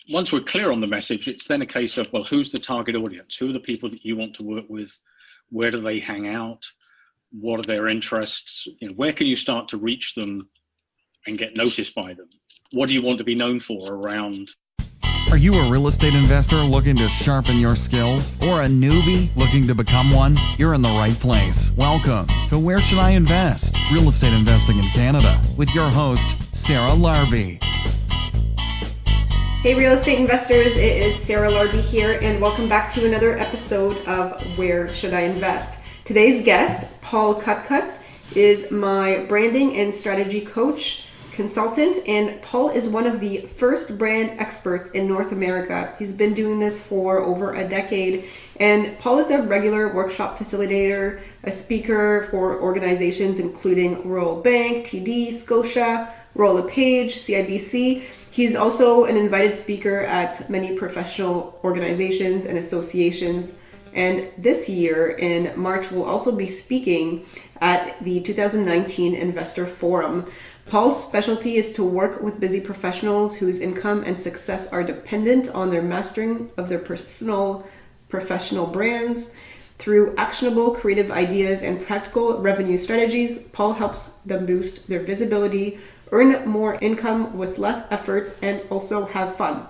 once we're clear on the message, it's then a case of, well, who's the target audience? Who are the people that you want to work with? Where do they hang out? What are their interests? Where can you start to reach them and get noticed by them? What do you want to be known for around? Are you a real estate investor looking to sharpen your skills, or a newbie looking to become one? You're in the right place. Welcome to Where Should I Invest? Real Estate Investing in Canada with your host, Sarah Larbi. Hey real estate investors, it is Sarah Larbi here, and welcome back to another episode of Where Should I Invest? Today's guest, Paul Copcutt, is my branding and strategy coach, consultant, and Paul is one of the first brand experts in North America. He's been doing this for over a decade, and Paul is a regular workshop facilitator, a speaker for organizations including Royal Bank, TD, Scotia, Royal LePage, CIBC. He's also an invited speaker at many professional organizations and associations, and this year in March will also be speaking at the 2019 Investor Forum. Paul's specialty is to work with busy professionals whose income and success are dependent on their mastering of their personal professional brands. Through actionable creative ideas and practical revenue strategies, Paul helps them boost their visibility, earn more income with less effort, and also have fun.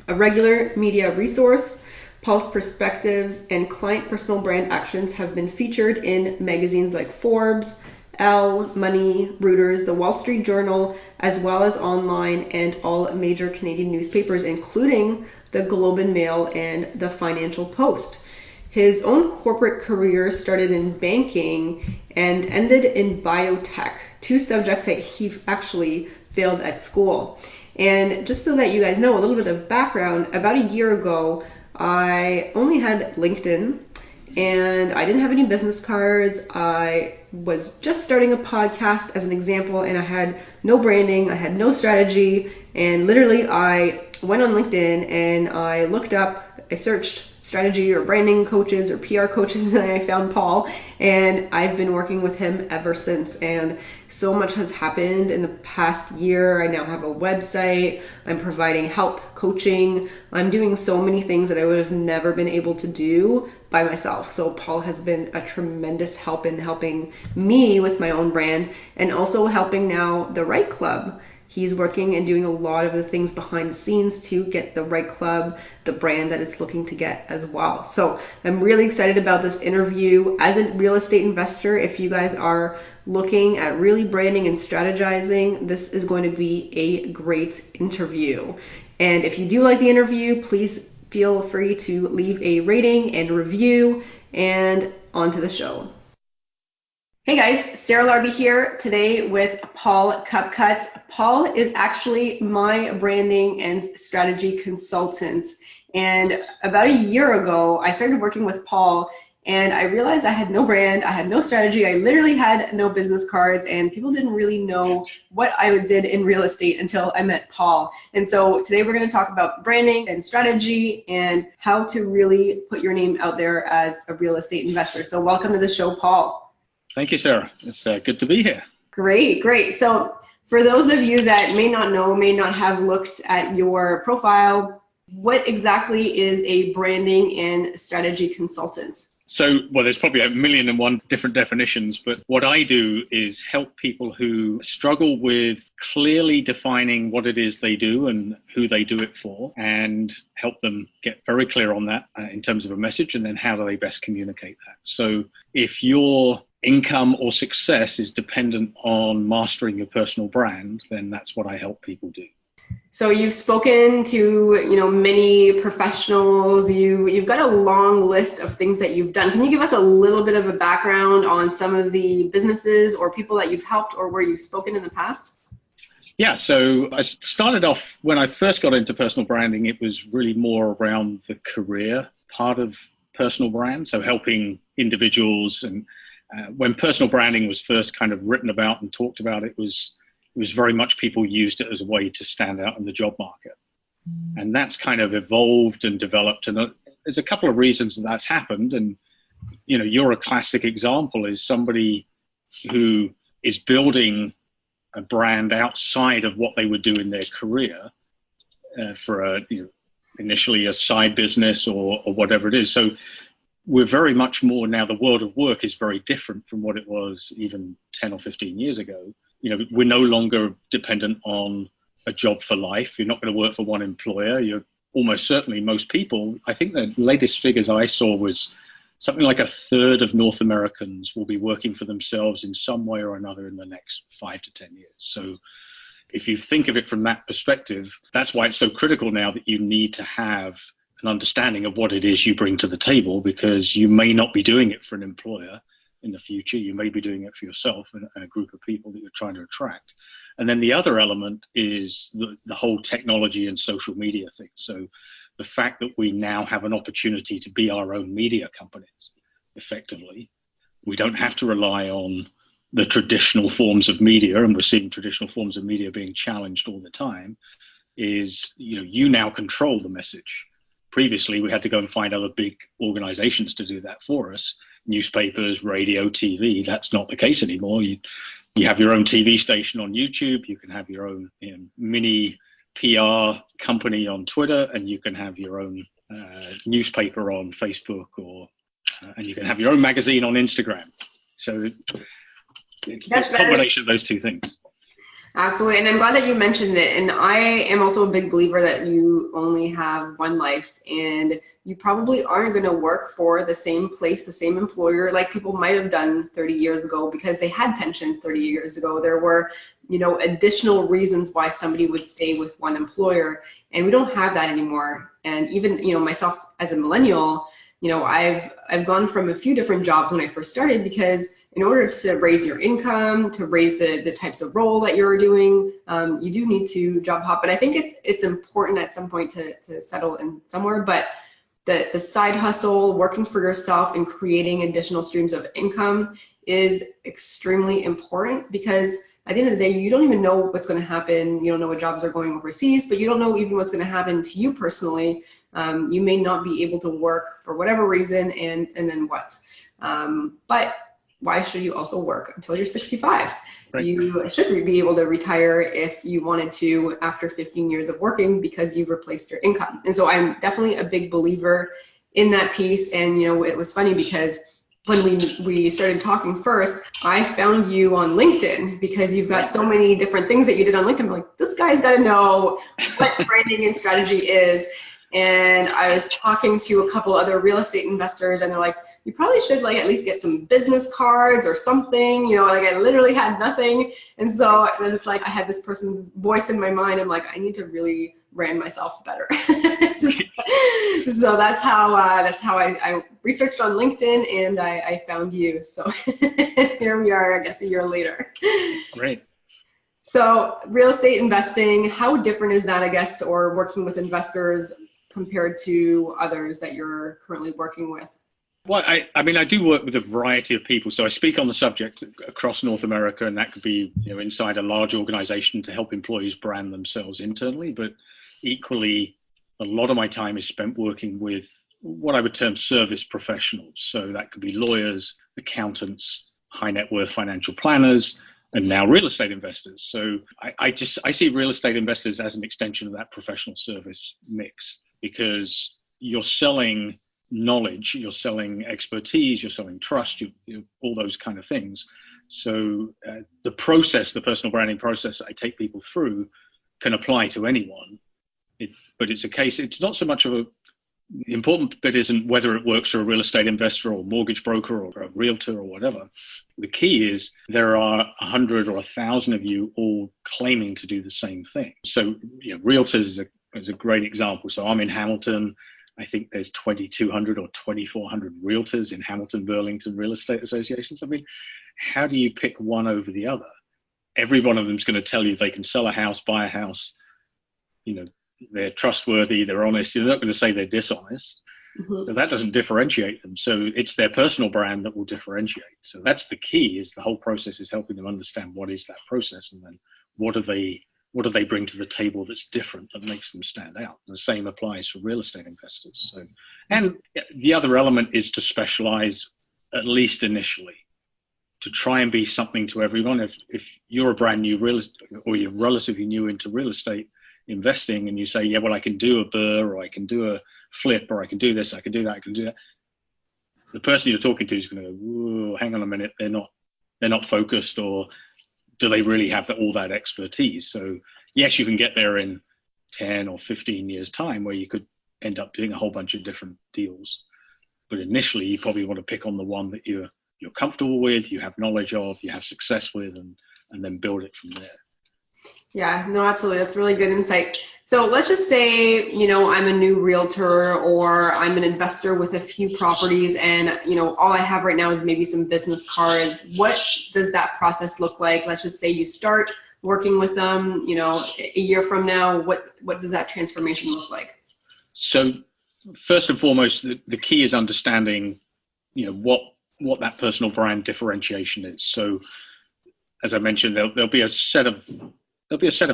A regular media resource, Paul's perspectives and client personal brand actions have been featured in magazines like Forbes, Elle, Money, Reuters, The Wall Street Journal, as well as online and all major Canadian newspapers, including the Globe and Mail and the Financial Post. His own corporate career started in banking and ended in biotech, two subjects that he actually failed at school. And just so that you guys know a little bit of background, about a year ago, I only had LinkedIn and I didn't have any business cards. I was just starting a podcast as an example, and I had no branding, I had no strategy, and literally I went on LinkedIn and I looked up, I searched strategy or branding coaches or PR coaches, and I found Paul, and I've been working with him ever since. And so much has happened in the past year. I now have a website, I'm providing help, coaching, I'm doing so many things that I would have never been able to do by myself. So Paul has been a tremendous help in helping me with my own brand, and also helping now the Right Club. He's working and doing a lot of the things behind the scenes to get the Right Club, the brand that it's looking to get as well. So I'm really excited about this interview. As a real estate investor, if you guys are looking at really branding and strategizing, this is going to be a great interview. And if you do like the interview, please feel free to leave a rating and review, and on to the show. Hey guys, Sarah Larbi here today with Paul Copcutt. Paul is actually my branding and strategy consultant. And about a year ago, I started working with Paul, and I realized I had no brand, I had no strategy, I literally had no business cards, and people didn't really know what I did in real estate until I met Paul. And so today we're going to talk about branding and strategy and how to really put your name out there as a real estate investor. So welcome to the show, Paul. Thank you, Sarah. It's good to be here. Great. So for those of you that may not know, may not have looked at your profile, what exactly is a branding and strategy consultant? So, well, there's probably 1,000,001 different definitions, but what I do is help people who struggle with clearly defining what it is they do and who they do it for, and help them get very clear on that in terms of a message, and then how do they best communicate that. So if your income or success is dependent on mastering your personal brand, then that's what I help people do. So you've spoken to many professionals. You've got a long list of things that you've done. Can you give us a little bit of a background on some of the businesses or people that you've helped or where you've spoken in the past? Yeah, so I started off when I first got into personal branding. It was really more around the career part of personal brand, so helping individuals. And when personal branding was first kind of written about and talked about, it was very much people used it as a way to stand out in the job market. And that's kind of evolved and developed. And there's a couple of reasons that's happened. And, you're a classic example, is somebody who is building a brand outside of what they would do in their career. for initially a side business or whatever it is. So we're very much more now, the world of work is very different from what it was even 10 or 15 years ago. We're no longer dependent on a job for life. You're not going to work for one employer. You're almost certainly, most people, I think the latest figures I saw was something like a third of North Americans will be working for themselves in some way or another in the next 5 to 10 years. So if you think of it from that perspective, that's why it's so critical now that you need to have an understanding of what it is you bring to the table, because you may not be doing it for an employer in the future. You may be doing it for yourself and a group of people that you're trying to attract. And then the other element is the whole technology and social media thing. So the fact that we now have an opportunity to be our own media companies effectively, we don't have to rely on the traditional forms of media, and we're seeing traditional forms of media being challenged all the time, is you now control the message. Previously, we had to go and find other big organizations to do that for us, newspapers, radio, TV. That's not the case anymore. You have your own TV station on YouTube, you can have your own mini PR company on Twitter, and you can have your own newspaper on Facebook, and you can have your own magazine on Instagram. So it's a combination of those two things. Absolutely, and I'm glad that you mentioned it. And I am also a big believer that you only have one life, and you probably aren't going to work for the same place, the same employer, like people might have done 30 years ago because they had pensions 30 years ago. There were, additional reasons why somebody would stay with one employer, and we don't have that anymore. And even, myself as a millennial, I've gone from a few different jobs when I first started, because in order to raise your income, to raise the types of role that you're doing, you do need to job hop. But I think it's important at some point to settle in somewhere. But the side hustle, working for yourself and creating additional streams of income is extremely important, because at the end of the day, you don't even know what's going to happen. You don't know what jobs are going overseas, but you don't know even what's going to happen to you personally. You may not be able to work for whatever reason, and then what? But why should you also work until you're 65? Right. You should be able to retire if you wanted to after 15 years of working, because you've replaced your income. And so I'm definitely a big believer in that piece. And it was funny because when we started talking first, I found you on LinkedIn because you've got so many different things that you did on LinkedIn. I'm like, this guy's got to know what branding and strategy is. And I was talking to a couple other real estate investors, and they're like, you probably should at least get some business cards or something. I literally had nothing. And so I'm just like, I had this person's voice in my mind. I'm like, I need to really brand myself better. So that's how I researched on LinkedIn, and I found you. So here we are, I guess, a year later. Great. So real estate investing, how different is that, I guess, or working with investors compared to others that you're currently working with? Well, I do work with a variety of people. So I speak on the subject across North America, and that could be inside a large organization to help employees brand themselves internally. But equally, a lot of my time is spent working with what I would term service professionals. So that could be lawyers, accountants, high net worth financial planners, and now real estate investors. So I see real estate investors as an extension of that professional service mix, because you're selling knowledge, you're selling expertise, you're selling trust, all those kind of things. So the personal branding process that I take people through can apply to anyone. But it's not so much of the important bit isn't whether it works for a real estate investor or mortgage broker or a realtor or whatever. The key is there are 100 or 1,000 of you all claiming to do the same thing. So realtors is a great example. So I'm in Hamilton. I think there's 2,200 or 2,400 realtors in Hamilton, Burlington real estate associations. I mean, how do you pick one over the other? Every one of them is going to tell you they can sell a house, buy a house. They're trustworthy, they're honest. You're not going to say they're dishonest. Mm-hmm. So that doesn't differentiate them. So it's their personal brand that will differentiate. So that's the key, is the whole process is helping them understand what is that process, and then what do they bring to the table that's different, that makes them stand out. And the same applies for real estate investors. So, and the other element is to specialize, at least initially, to try and be something to everyone. If you're a brand new or you're relatively new into real estate, investing and you say, yeah, well, I can do a BRRRR, or I can do a flip, or I can do this, I can do that, I can do that. The person you're talking to is going to go, whoa, hang on a minute, they're not focused, or do they really have all that expertise? So yes, you can get there in 10 or 15 years time where you could end up doing a whole bunch of different deals. But initially you probably want to pick on the one that you're comfortable with, you have knowledge of, you have success with, and then build it from there. Yeah, no, absolutely. That's really good insight. So let's just say, I'm a new realtor, or I'm an investor with a few properties, and, all I have right now is maybe some business cards. What does that process look like? Let's just say you start working with them, a year from now, what does that transformation look like? So first and foremost, the key is understanding, what that personal brand differentiation is. So as I mentioned, there'll be a set of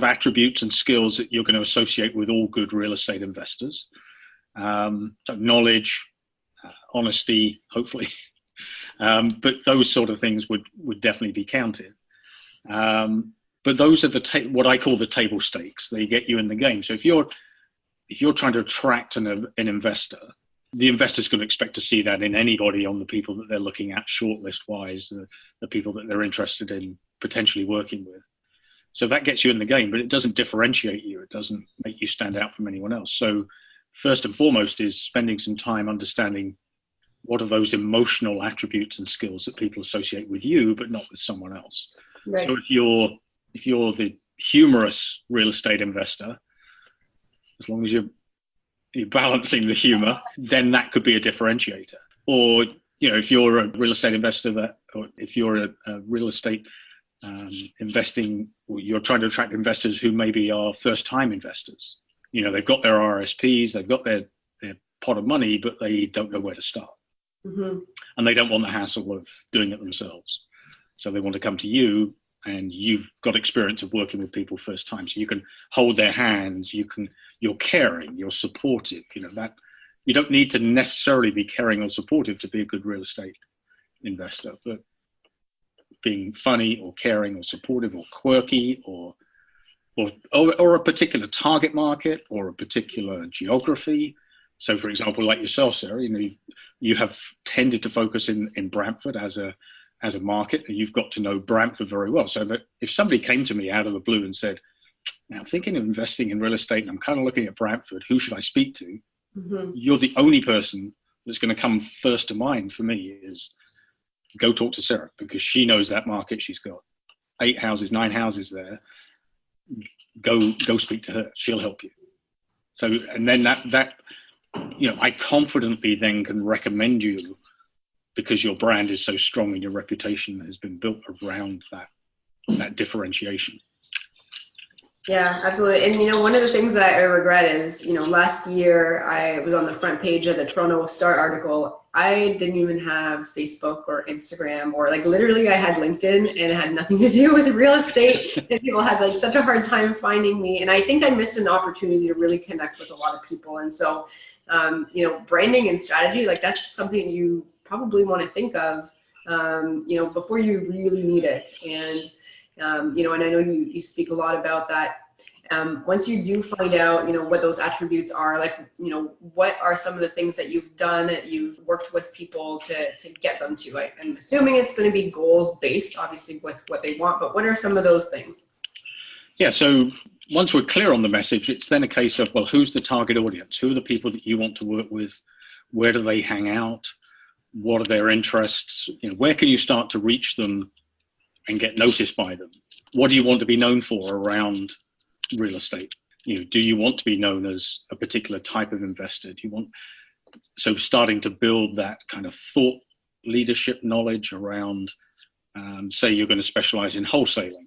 attributes and skills that you're going to associate with all good real estate investors. So knowledge, honesty, hopefully, but those sort of things would definitely be counted. But those are what I call the table stakes. They get you in the game. So if you're trying to attract an investor, the investor's going to expect to see that in anybody on the people that they're looking at, shortlist wise, the people that they're interested in potentially working with. So that gets you in the game, but it doesn't differentiate you. It doesn't make you stand out from anyone else. So first and foremost is spending some time understanding what are those emotional attributes and skills that people associate with you, but not with someone else. Right. So if you're the humorous real estate investor, as long as you're balancing the humor, then that could be a differentiator. Or, if you're a real estate investor or if you're a real estate investing, you're trying to attract investors who maybe are first-time investors. They've got their RSPs, they've got their pot of money, but they don't know where to start. Mm-hmm. And they don't want the hassle of doing it themselves. So they want to come to you, and you've got experience of working with people first time. So you can hold their hands, you're caring, you're supportive. That you don't need to necessarily be caring or supportive to be a good real estate investor, but being funny or caring or supportive or quirky or a particular target market or a particular geography. So for example, like yourself, Sarah, you have tended to focus in Brantford as a market, and you've got to know Brantford very well. So that if somebody came to me out of the blue and said, now I'm thinking of investing in real estate and I'm kind of looking at Brantford, who should I speak to? Mm-hmm. You're the only person that's going to come first to mind for me is go talk to Sarah, because she knows that market. She's got 9 houses there. Go speak to her. She'll help you. So, and then that I confidently then can recommend you, because your brand is so strong and your reputation has been built around that differentiation. Yeah, absolutely. And, one of the things that I regret is, last year I was on the front page of the Toronto Star article. I didn't even have Facebook or Instagram, or literally I had LinkedIn, and it had nothing to do with real estate. And people had such a hard time finding me. And I think I missed an opportunity to really connect with a lot of people. And so, branding and strategy, that's something you probably want to think of, before you really need it. And, and I know you speak a lot about that. Once you do find out, what those attributes are, what are some of the things that you've done, that you've worked with people to get them to? I'm assuming it's going to be goals based, obviously, with what they want, but what are some of those things? Yeah, so once we're clear on the message, it's then a case of, well, who's the target audience? Who are the people that you want to work with? Where do they hang out? What are their interests? Where can you start to reach them and get noticed by them? What do you want to be known for around real estate? Do you want to be known as a particular type of investor? So starting to build that kind of thought leadership knowledge around, say you're going to specialize in wholesaling.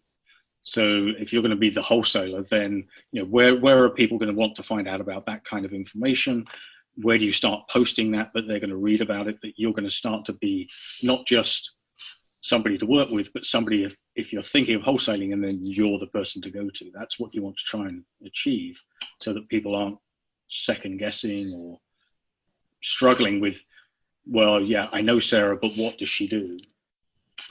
So if you're going to be the wholesaler, then where are people going to want to find out about that kind of information? Where do you start posting that they're going to read about it, that you're going to start to be not just somebody to work with, but somebody, if you're thinking of wholesaling, and then you're the person to go to. That's what you want to try and achieve, so that people aren't second guessing or struggling with, well, yeah, I know Sarah, but what does she do?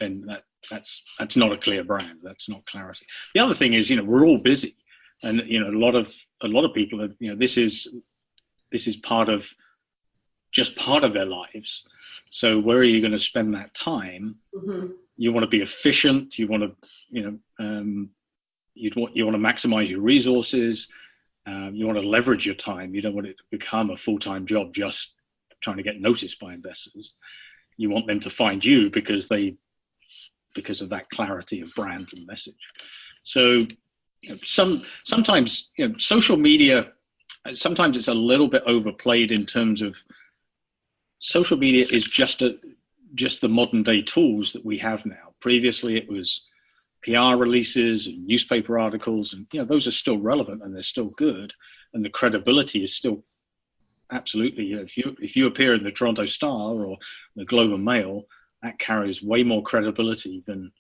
And that's not a clear brand. That's not clarity. The other thing is, we're all busy. And a lot of people are, this is part of their lives. So where are you going to spend that time? Mm-hmm. You want to be efficient. You want to, you want to maximize your resources. You want to leverage your time. You don't want it to become a full-time job just trying to get noticed by investors. You want them to find you because of that clarity of brand and message. So sometimes social media, sometimes it's a little bit overplayed in terms of social media is just the modern day tools that we have now. Previously it was PR releases and newspaper articles, and those are still relevant and they're still good, and the credibility is still absolutely. If you appear in the Toronto Star or the Globe and Mail, that carries way more credibility than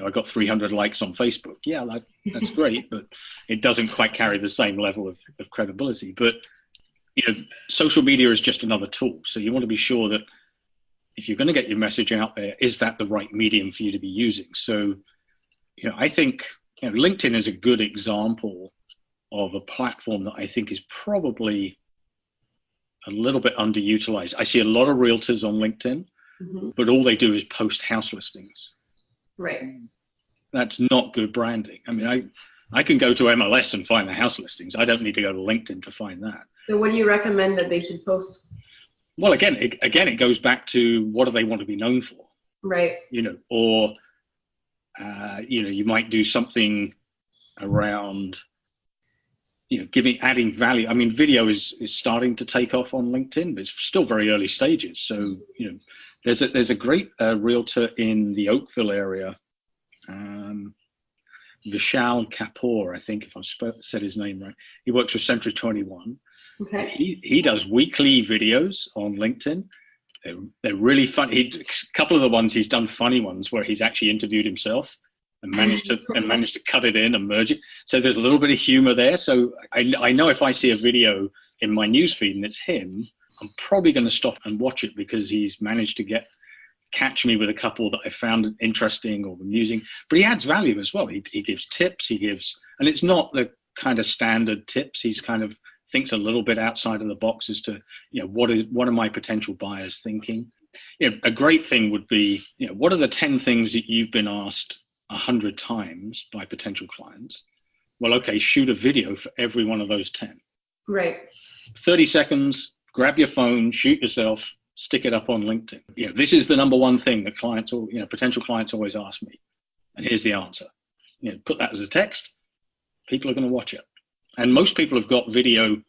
I got 300 likes on Facebook. Yeah, that's great, but it doesn't quite carry the same level of credibility. But social media is just another tool, so you want to be sure that if you're going to get your message out there, is that the right medium for you to be using? So I think LinkedIn is a good example of a platform that I think is probably a little bit underutilized. I see a lot of realtors on LinkedIn, but all they do is post house listings. Right. That's not good branding. I mean, I can go to MLS and find the house listings. I don't need to go to LinkedIn to find that. So what do you recommend that they should post? Well, again, it goes back to what do they want to be known for? Right. Or you might do something around adding value. I mean, video is starting to take off on LinkedIn, but it's still very early stages. So there's a great realtor in the Oakville area, Vishal Kapoor, I think, if I've said his name right. He works for Century 21. Okay. He does weekly videos on LinkedIn. They're really fun. A couple of the ones he's done, funny ones where he's actually interviewed himself and managed to cut it in and merge it. So there's a little bit of humor there. So I know if I see a video in my newsfeed and it's him, I'm probably going to stop and watch it because he's managed to catch me with a couple that I found interesting or amusing. But he adds value as well. He gives tips. And it's not the kind of standard tips. He's kind of thinks a little bit outside of the box as to what are my potential buyers thinking. A great thing would be what are the 10 things that you've been asked 100 times by potential clients? Well, okay, shoot a video for every one of those 10. Right. 30 seconds, grab your phone, shoot yourself, stick it up on LinkedIn. This is the number one thing that clients or potential clients always ask me, and here's the answer. Put that as a text. People are going to watch it. And most people have got video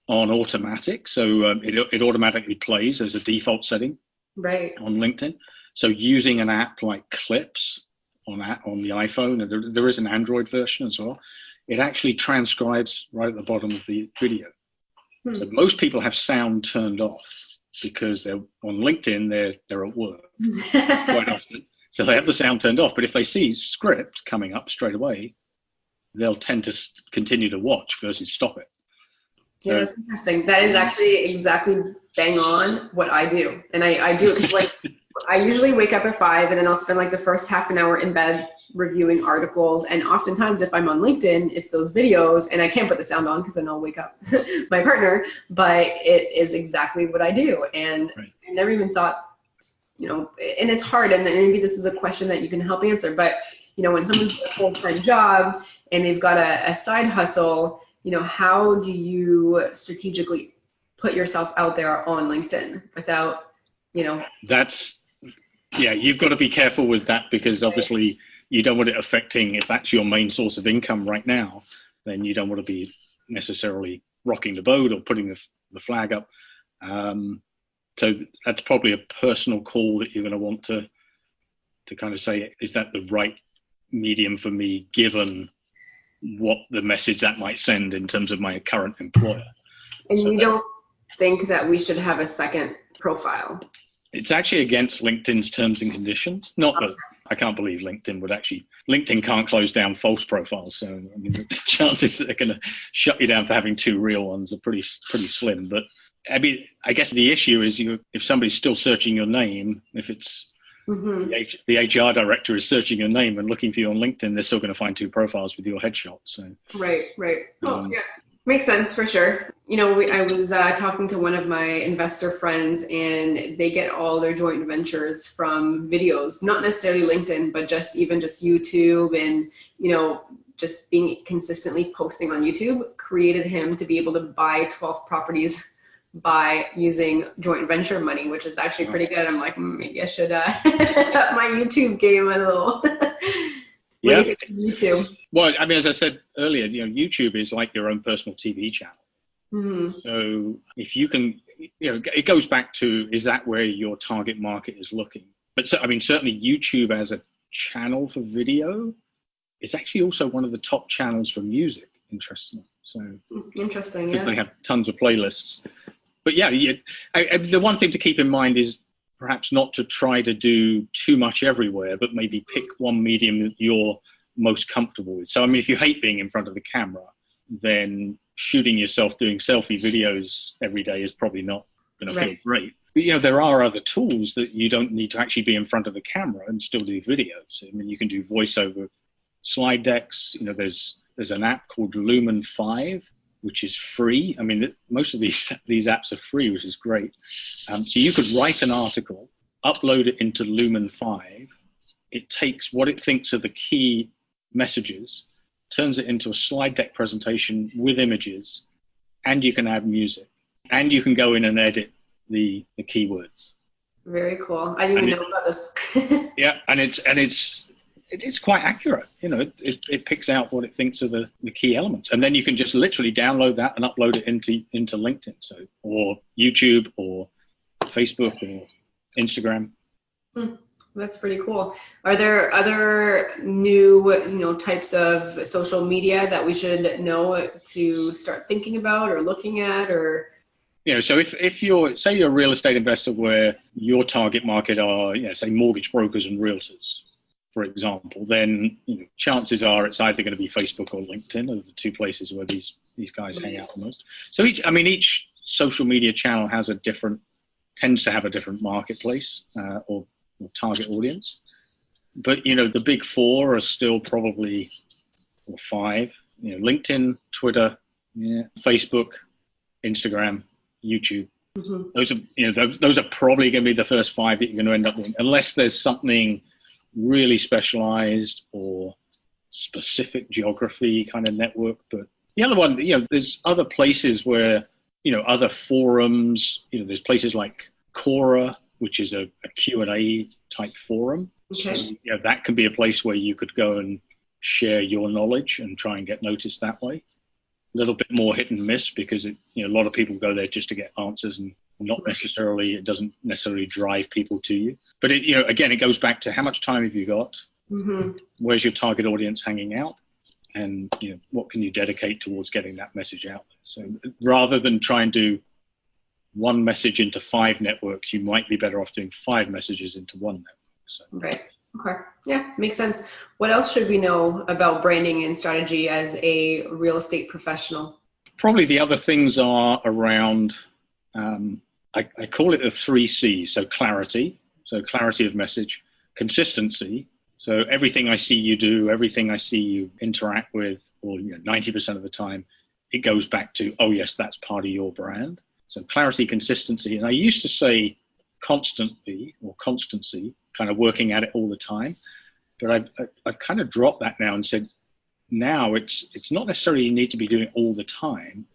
on automatic, so it automatically plays as a default setting on LinkedIn. So using an app like Clips on the iPhone, and there is an Android version as well, it actually transcribes right at the bottom of the video. So most people have sound turned off because they're on LinkedIn, they're at work quite often. So they have the sound turned off, but if they see script coming up straight away, they'll tend to continue to watch versus stop it. Yeah, that's interesting. That is actually exactly bang on what I do. And I do it because I usually wake up at 5 and then I'll spend the first half an hour in bed reviewing articles. And oftentimes if I'm on LinkedIn, it's those videos, and I can't put the sound on because then I'll wake up my partner, but it is exactly what I do. And I never even thought, and it's hard, and maybe this is a question that you can help answer, but when someone's got a full-time job and they've got a side hustle, how do you strategically put yourself out there on LinkedIn without, you've got to be careful with that, because obviously you don't want it affecting, if that's your main source of income right now, then you don't want to be necessarily rocking the boat or putting the flag up. So that's probably a personal call that you're going to want to kind of say, is that the right medium for me, given what the message that might send in terms of my current employer. And you don't think that we should have a second profile? It's actually against LinkedIn's terms and conditions. Not that I can't believe LinkedIn can't close down false profiles. So I mean, the chances that they're going to shut you down for having two real ones are pretty slim. But I mean, I guess the issue is if somebody's still searching your name, if it's Mm-hmm. The HR director is searching your name and looking for you on LinkedIn. They're still going to find 2 profiles with your headshot. So Right. Oh, yeah. Makes sense for sure. I was talking to one of my investor friends, and they get all their joint ventures from videos, not necessarily LinkedIn, but just YouTube, and just being consistently posting on YouTube created him to be able to buy 12 properties by using joint venture money, which is actually pretty good. I'm like, maybe I should up my YouTube game a little. What do you think of YouTube? Well, I mean, as I said earlier, YouTube is like your own personal TV channel. Mm-hmm. So if you can, it goes back to, is that where your target market is looking? But so, I mean, certainly YouTube as a channel for video is actually also one of the top channels for music, interestingly. So interesting, because they have tons of playlists. But yeah, the one thing to keep in mind is perhaps not to try to do too much everywhere, but maybe pick one medium that you're most comfortable with. So, I mean, if you hate being in front of the camera, then shooting yourself doing selfie videos every day is probably not going to feel great. But, there are other tools that you don't need to actually be in front of the camera and still do videos. I mean, you can do voiceover slide decks. There's an app called Lumen 5, which is free. I mean, most of these apps are free, which is great. So you could write an article, upload it into Lumen 5. It takes what it thinks are the key messages, turns it into a slide deck presentation with images, and you can add music, and you can go in and edit the keywords. Very cool. I didn't even know about this. Yeah, and it's quite accurate. It picks out what it thinks are the key elements, and then you can just literally download that and upload it into LinkedIn, or YouTube, or Facebook, or Instagram. That's pretty cool. Are there other new, types of social media that we should know to start thinking about or looking at, or? So if you're a real estate investor where your target market are, say mortgage brokers and realtors, for example, then chances are it's either going to be Facebook or LinkedIn are the 2 places where these guys hang out the most. So each social media channel tends to have a different marketplace or target audience. But the big 4 are still probably, or 5, LinkedIn, Twitter, Facebook, Instagram, YouTube. Mm-hmm. Those are probably going to be the first 5 that you're going to end up doing, unless there's something really specialized or specific geography kind of network. But the other one, there's other places where, other forums, there's places like Quora, which is a Q&A type forum. Okay. So, that can be a place where you could go and share your knowledge and try and get noticed that way. A little bit more hit and miss because a lot of people go there just to get answers, and it doesn't necessarily drive people to you. But again, it goes back to how much time have you got? Mm-hmm. Where's your target audience hanging out? And what can you dedicate towards getting that message out there? So rather than try and do one message into 5 networks, you might be better off doing 5 messages into 1 network. So. Right. Okay. Yeah, makes sense. What else should we know about branding and strategy as a real estate professional? Probably the other things are around, I call it the 3 C's. So clarity of message, consistency. So everything I see you do, everything I see you interact with, or 90% of the time, it goes back to, oh yes, that's part of your brand. So clarity, consistency. And I used to say constancy, kind of working at it all the time. But I've kind of dropped that now and said, now it's not necessarily you need to be doing it all the time,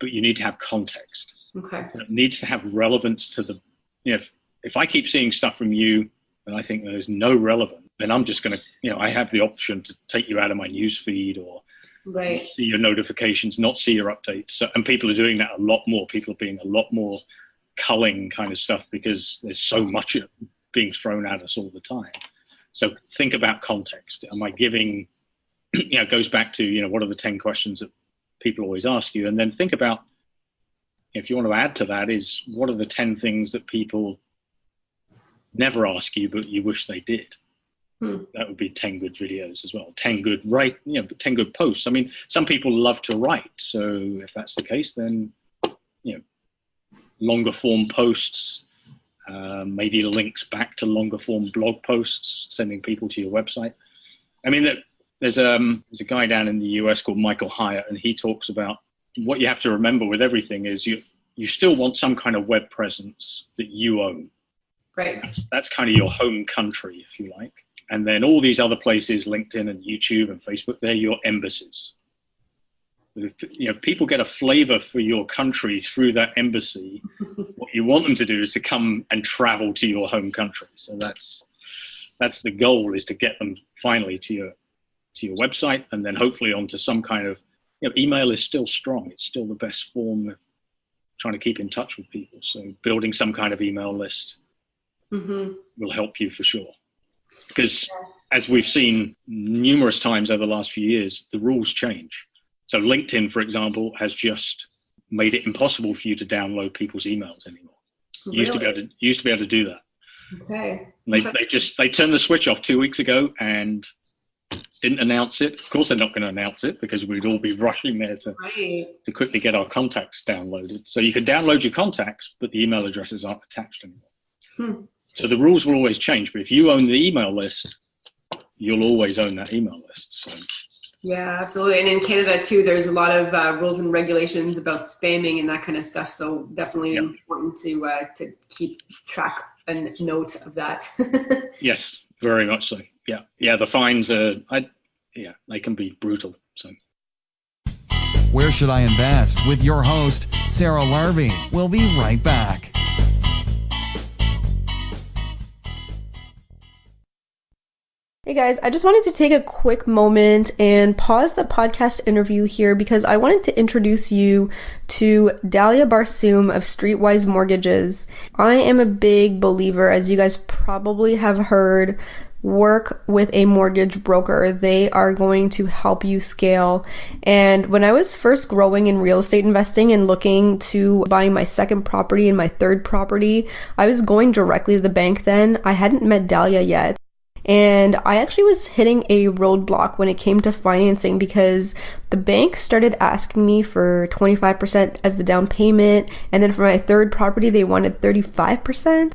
but you need to have context. Okay. So it needs to have relevance to the, if I keep seeing stuff from you and I think there's no relevance, then I'm just going to, I have the option to take you out of my news feed or right. see your notifications, not see your updates. So, and people are doing that a lot more. People are being a lot more culling kind of stuff because there's so much being thrown at us all the time. So think about context. Am I giving, it goes back to, what are the 10 questions that people always ask you? And then think about, if you want to add to that, is what are the 10 things that people never ask you, but you wish they did? That would be 10 good videos as well. 10 good 10 good posts. I mean, some people love to write. So if that's the case, then, longer form posts, maybe links back to longer form blog posts, sending people to your website. I mean, there's a guy down in the US called Michael Hyatt, and he talks about what you have to remember with everything is you still want some kind of web presence that you own. Right. That's kind of your home country, if you like. And then all these other places, LinkedIn and YouTube and Facebook, they're your embassies. People get a flavor for your country through that embassy. What you want them to do is to come and travel to your home country. So that's the goal, is to get them finally to your website, and then hopefully onto some kind of, email is still strong. It's still the best form of trying to keep in touch with people. So building some kind of email list will help you for sure. Because as we've seen numerous times over the last few years, the rules change. So LinkedIn, for example, has just made it impossible for you to download people's emails anymore. Really? You used to be able to do that. Okay. And they turned the switch off 2 weeks ago and didn't announce it. Of course, they're not going to announce it because we'd all be rushing there to quickly get our contacts downloaded. So you can download your contacts, but the email addresses aren't attached anymore. So the rules will always change. But if you own the email list, you'll always own that email list. So. Yeah, absolutely. And in Canada too, there's a lot of rules and regulations about spamming and that kind of stuff. So definitely important to keep track and note of that. Yes, very much so. Yeah. The fines they can be brutal. So. Where Should I Invest? With your host, Sarah Larbi. We'll be right back. Hey guys, I just wanted to take a quick moment and pause the podcast interview here because I wanted to introduce you to Dalia Barsoom of Streetwise Mortgages. I am a big believer, as you guys probably have heard, work with a mortgage broker. They are going to help you scale. And when I was first growing in real estate investing and looking to buying my second property and my third property, I was going directly to the bank then. I hadn't met Dalia yet. And I actually was hitting a roadblock when it came to financing because the bank started asking me for 25% as the down payment. And then for my third property, they wanted 35%.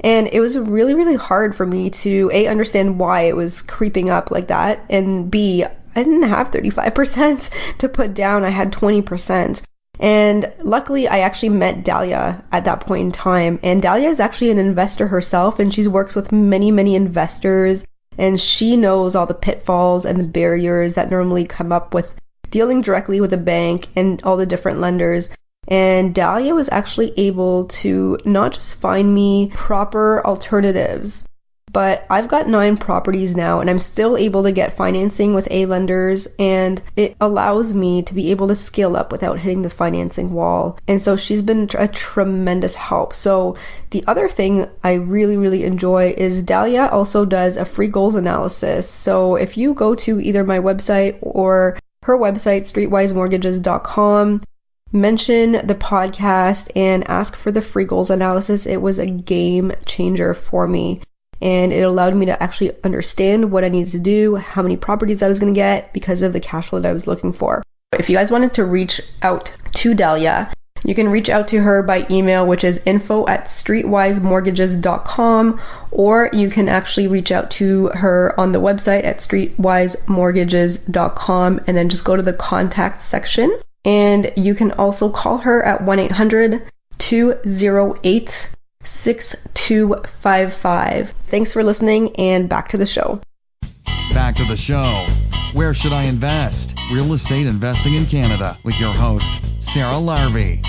And it was really, really hard for me to A, understand why it was creeping up like that. And B, I didn't have 35% to put down. I had 20%. And luckily, I actually met Dalia at that point in time. And Dalia is actually an investor herself, and she works with many, many investors. And she knows all the pitfalls and the barriers that normally come up with dealing directly with a bank and all the different lenders. And Dalia was actually able to not just find me proper alternatives, but I've got 9 properties now and I'm still able to get financing with A lenders, and it allows me to be able to scale up without hitting the financing wall. And so she's been a tremendous help. So the other thing I really, really enjoy is Dalia also does a free goals analysis. So if you go to either my website or her website, streetwisemortgages.com, mention the podcast and ask for the free goals analysis, it was a game changer for me. And it allowed me to actually understand what I needed to do, how many properties I was going to get because of the cash flow that I was looking for. If you guys wanted to reach out to Dalia, you can reach out to her by email, which is info@streetwisemortgages.com, or you can actually reach out to her on the website at streetwisemortgages.com and then just go to the contact section. And you can also call her at 1-800-208-6255. Thanks for listening, and back to the show. Back to the show. Where Should I Invest? Real estate investing in Canada with your host, Sarah Larbi.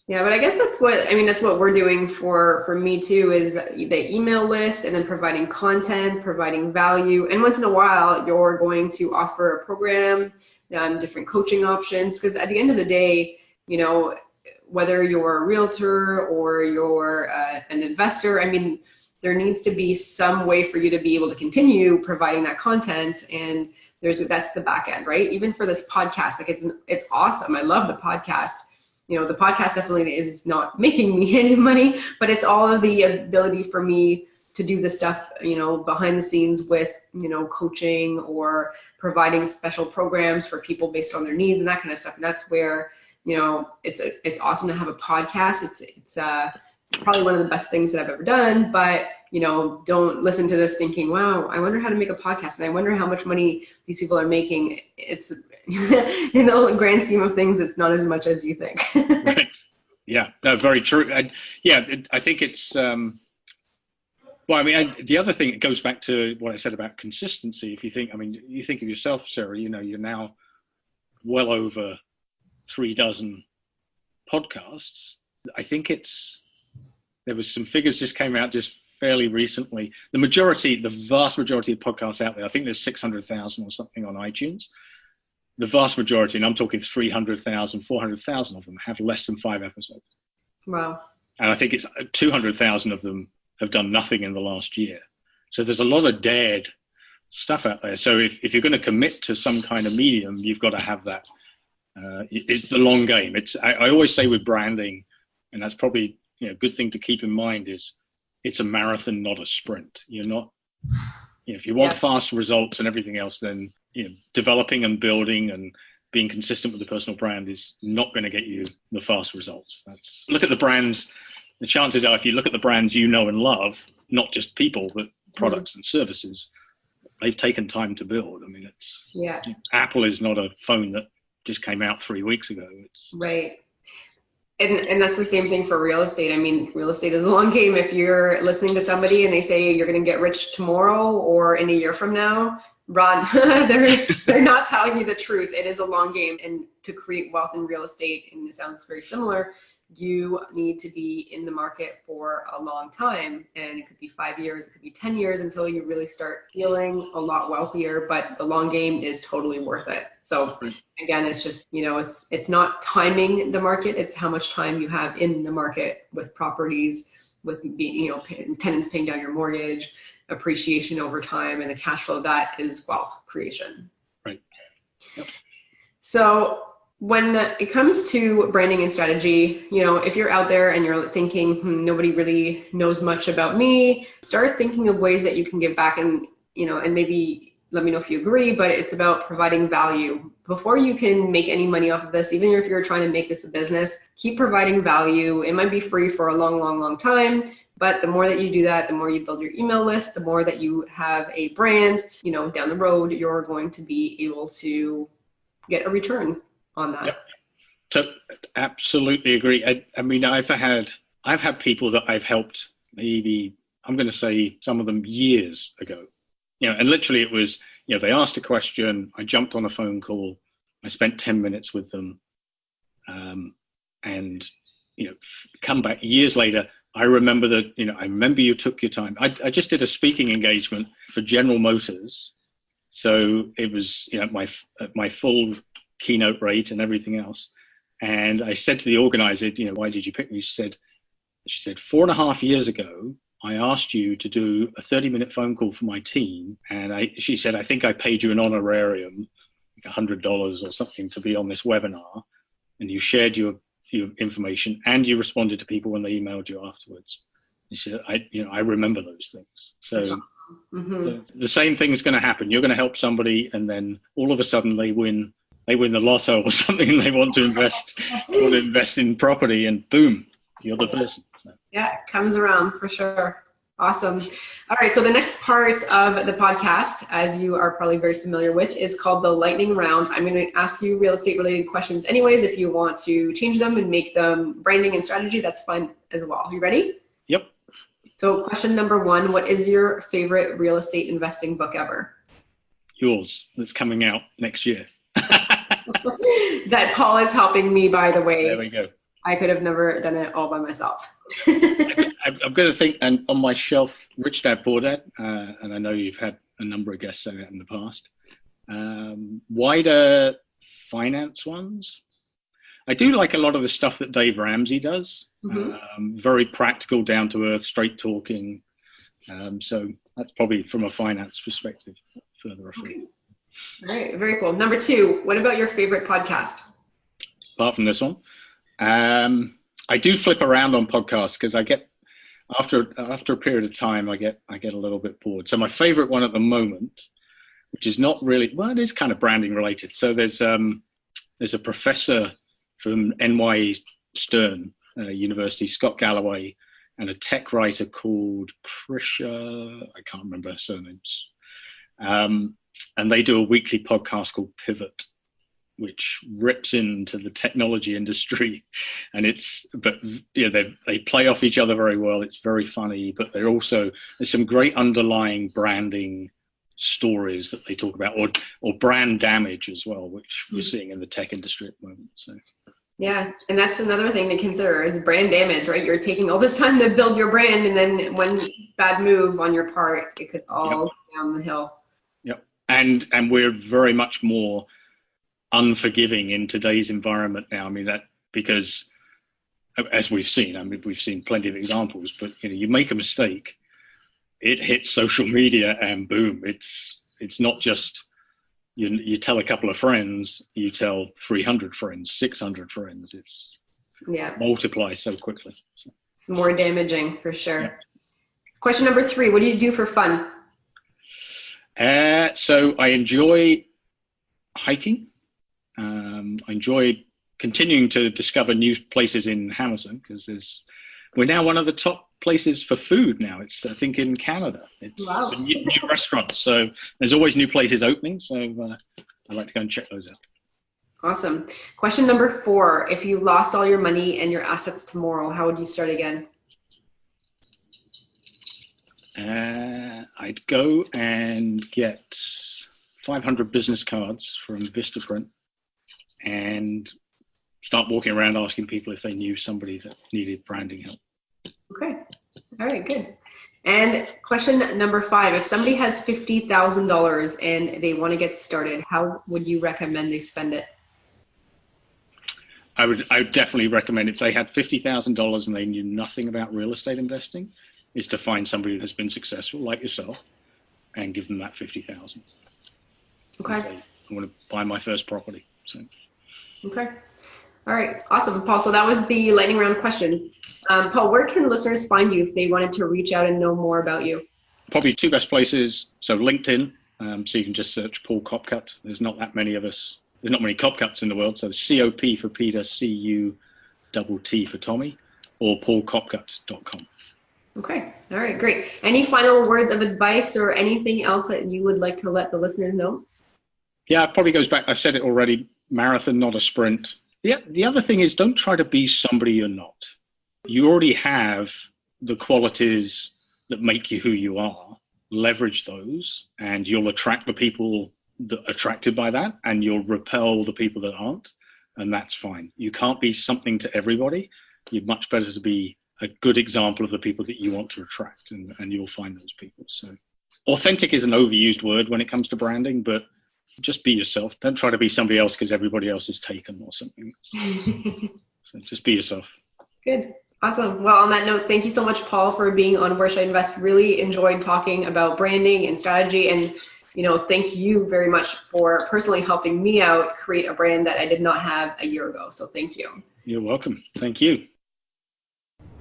Yeah, but I guess that's what we're doing for me too, is the email list and then providing content, providing value. And once in a while, you're going to offer a program, different coaching options, because at the end of the day, whether you're a realtor or you're an investor, there needs to be some way for you to be able to continue providing that content. And that's the back end, right? Even for this podcast, it's awesome. I love the podcast. The podcast definitely is not making me any money, but it's all of the ability for me to do the stuff, behind the scenes with, coaching or providing special programs for people based on their needs and that kind of stuff. And that's where it's awesome to have a podcast. It's probably one of the best things that I've ever done, but don't listen to this thinking, wow, I wonder how to make a podcast, and I wonder how much money these people are making. It's in the grand scheme of things, it's not as much as you think. Right. Yeah, no, very true. I think it's, well, I mean, the other thing, it goes back to what I said about consistency. If you think, you think of yourself, Sarah, you're now well over 36 podcasts. I think there was some figures just came out just fairly recently. The vast majority of podcasts out there, I think there's 600,000 or something on iTunes. The vast majority, and I'm talking 300,000, 400,000 of them, have less than 5 episodes. Wow. And I think it's 200,000 of them have done nothing in the last year. So there's a lot of dead stuff out there. So if you're going to commit to some kind of medium, you've got to have that. It's the long game. I always say with branding, and that's probably a good thing to keep in mind, is it's a marathon, not a sprint. You're not, if you want fast results and everything else, then developing and building and being consistent with the personal brand is not going to get you the fast results. Look at the brands. The chances are, if you look at the brands you know and love, not just people, but products and services, they've taken time to build. I mean, Apple is not a phone that just came out 3 weeks ago. Right. And that's the same thing for real estate. I mean, real estate is a long game. If you're listening to somebody and they say you're going to get rich tomorrow or in a year from now, run. They're not telling you the truth. It is a long game. And to create wealth in real estate, and it sounds very similar, you need to be in the market for a long time. And it could be 5 years, it could be 10 years until you really start feeling a lot wealthier. But the long game is totally worth it. So again, it's just, it's not timing the market. It's how much time you have in the market with properties, with being, tenants paying down your mortgage, appreciation over time, and the cash flow. That is wealth creation. Right. Yep. So when it comes to branding and strategy, if you're out there and you're thinking, nobody really knows much about me, start thinking of ways that you can give back, and maybe let me know if you agree, but it's about providing value. Before you can make any money off of this, even if you're trying to make this a business, keep providing value. It might be free for a long, long, long time, but the more that you do that, the more you build your email list, the more that you have a brand, down the road, you're going to be able to get a return on that. Yep. So absolutely agree. I mean, I've had people that I've helped, maybe, I'm going to say some of them years ago, and literally it was, they asked a question, I jumped on a phone call, I spent 10 minutes with them, and, come back years later, I remember that, I remember you took your time. I just did a speaking engagement for General Motors. So it was, my full keynote rate and everything else. And I said to the organizer, why did you pick me? She said, 4.5 years ago, I asked you to do a 30-minute phone call for my team. And she said, I think I paid you an honorarium, like $100 or something, to be on this webinar. And you shared your information and you responded to people when they emailed you afterwards. She said, I remember those things. So the same thing is going to happen. You're going to help somebody, and then all of a sudden they win the lotto or something, and they want to invest in property, and boom, you're the person. So. Yeah, it comes around for sure. Awesome. All right, so the next part of the podcast, as you are probably very familiar with, is called the lightning round. I'm going to ask you real estate related questions anyways. If you want to change them and make them branding and strategy, that's fine as well. You ready? Yep. So question number 1, what is your favorite real estate investing book ever? Yours, that's coming out next year. That Paul is helping me, by the way. There we go. I could have never done it all by myself. I'm going to think, and on my shelf, Rich Dad Poor Dad, and I know you've had a number of guests say that in the past. Wider finance ones. I do like a lot of the stuff that Dave Ramsey does. Very practical, down to earth, straight talking. So that's probably from a finance perspective further afield. Okay. All right, very cool. Number 2, what about your favorite podcast? Apart from this one, I do flip around on podcasts because I get after a period of time I get a little bit bored. So my favorite one at the moment, which is not really, well, it is kind of branding related. So there's a professor from NY Stern University, Scott Galloway, and a tech writer called Krisha, I can't remember her surnames. And they do a weekly podcast called Pivot, which rips into the technology industry. And they play off each other very well. It's very funny, but there's some great underlying branding stories that they talk about, or brand damage as well, which we're seeing in the tech industry at the moment. So. Yeah, and that's another thing to consider is brand damage, right? You're taking all this time to build your brand, and then one bad move on your part, it could all go down the hill. Yep, and we're very much more unforgiving in today's environment now. I mean, that because as we've seen plenty of examples, but you make a mistake, it hits social media and boom, it's not just you tell a couple of friends, you tell 300 friends, 600 friends. It's multiplies so quickly. So. It's more damaging for sure. Yeah. Question number 3, what do you do for fun? So I enjoy hiking. I enjoy continuing to discover new places in Hamilton because we're now one of the top places for food now. It's, I think, in Canada. It's new restaurants. So there's always new places opening. So I'd like to go and check those out. Awesome. Question number 4. If you lost all your money and your assets tomorrow, how would you start again? I'd go and get 500 business cards from Vistaprint and start walking around asking people if they knew somebody that needed branding help. Okay. All right, good. And question number 5, if somebody has $50,000 and they want to get started, how would you recommend they spend it? I would definitely recommend, if they had $50,000 and they knew nothing about real estate investing, is to find somebody that has been successful like yourself and give them that $50,000. Okay. Say, I want to buy my first property. So. Okay. All right. Awesome, Paul. So that was the lightning round questions. Paul, where can listeners find you if they wanted to reach out and know more about you? Probably 2 best places. So LinkedIn. So you can just search Paul Copcutt. There's not that many of us. There's not many Copcutts in the world. So it's COP for Peter, CUTT for Tommy, or paulcopcutt.com. Okay. All right. Great. Any final words of advice or anything else that you would like to let the listeners know? Yeah, it probably goes back. I've said it already. Marathon, not a sprint. The other thing is, don't try to be somebody you're not. You already have the qualities that make you who you are. Leverage those, and you'll attract the people that are attracted by that, and you'll repel the people that aren't, and that's fine. You can't be something to everybody. You're much better to be a good example of the people that you want to attract, and you'll find those people. So authentic is an overused word when it comes to branding, but just be yourself. Don't try to be somebody else because everybody else is taken or something. So just be yourself. Good. Awesome. Well, on that note, thank you so much, Paul, for being on Where Should I Invest. Really enjoyed talking about branding and strategy. And, thank you very much for personally helping me out create a brand that I did not have a year ago. So thank you. You're welcome. Thank you.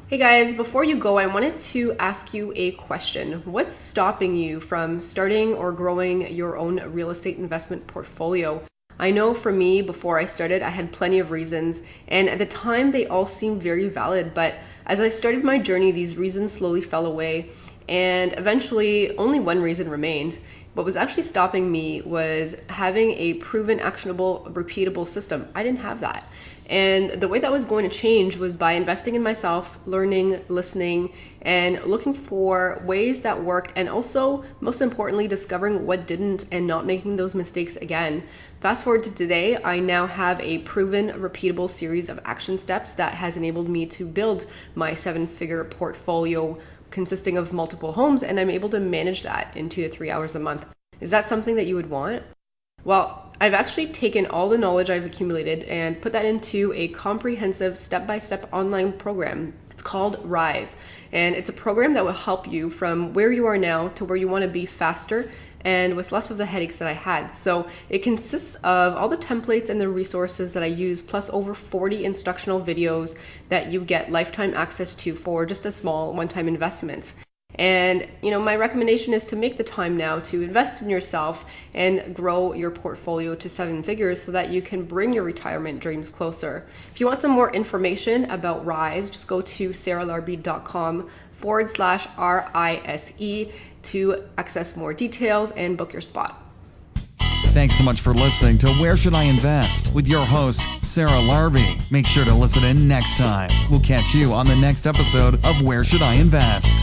Hey guys, before you go, I wanted to ask you a question. What's stopping you from starting or growing your own real estate investment portfolio? I know for me, before I started, I had plenty of reasons, and at the time they all seemed very valid, but as I started my journey, these reasons slowly fell away, and eventually only one reason remained. What was actually stopping me was having a proven, actionable, repeatable system. I didn't have that. And the way that was going to change was by investing in myself, learning, listening, and looking for ways that worked, and also, most importantly, discovering what didn't and not making those mistakes again. Fast forward to today, I now have a proven, repeatable series of action steps that has enabled me to build my 7-figure portfolio consisting of multiple homes, and I'm able to manage that in 2 to 3 hours a month. Is that something that you would want? Well, I've actually taken all the knowledge I've accumulated and put that into a comprehensive step-by-step online program. It's called Rise, and it's a program that will help you from where you are now to where you want to be faster and with less of the headaches that I had. So it consists of all the templates and the resources that I use, plus over 40 instructional videos that you get lifetime access to for just a small one-time investment. And, my recommendation is to make the time now to invest in yourself and grow your portfolio to 7 figures so that you can bring your retirement dreams closer. If you want some more information about RISE, just go to sarahlarbi.com/RISE to access more details and book your spot. Thanks so much for listening to Where Should I Invest with your host, Sarah Larbi. Make sure to listen in next time. We'll catch you on the next episode of Where Should I Invest?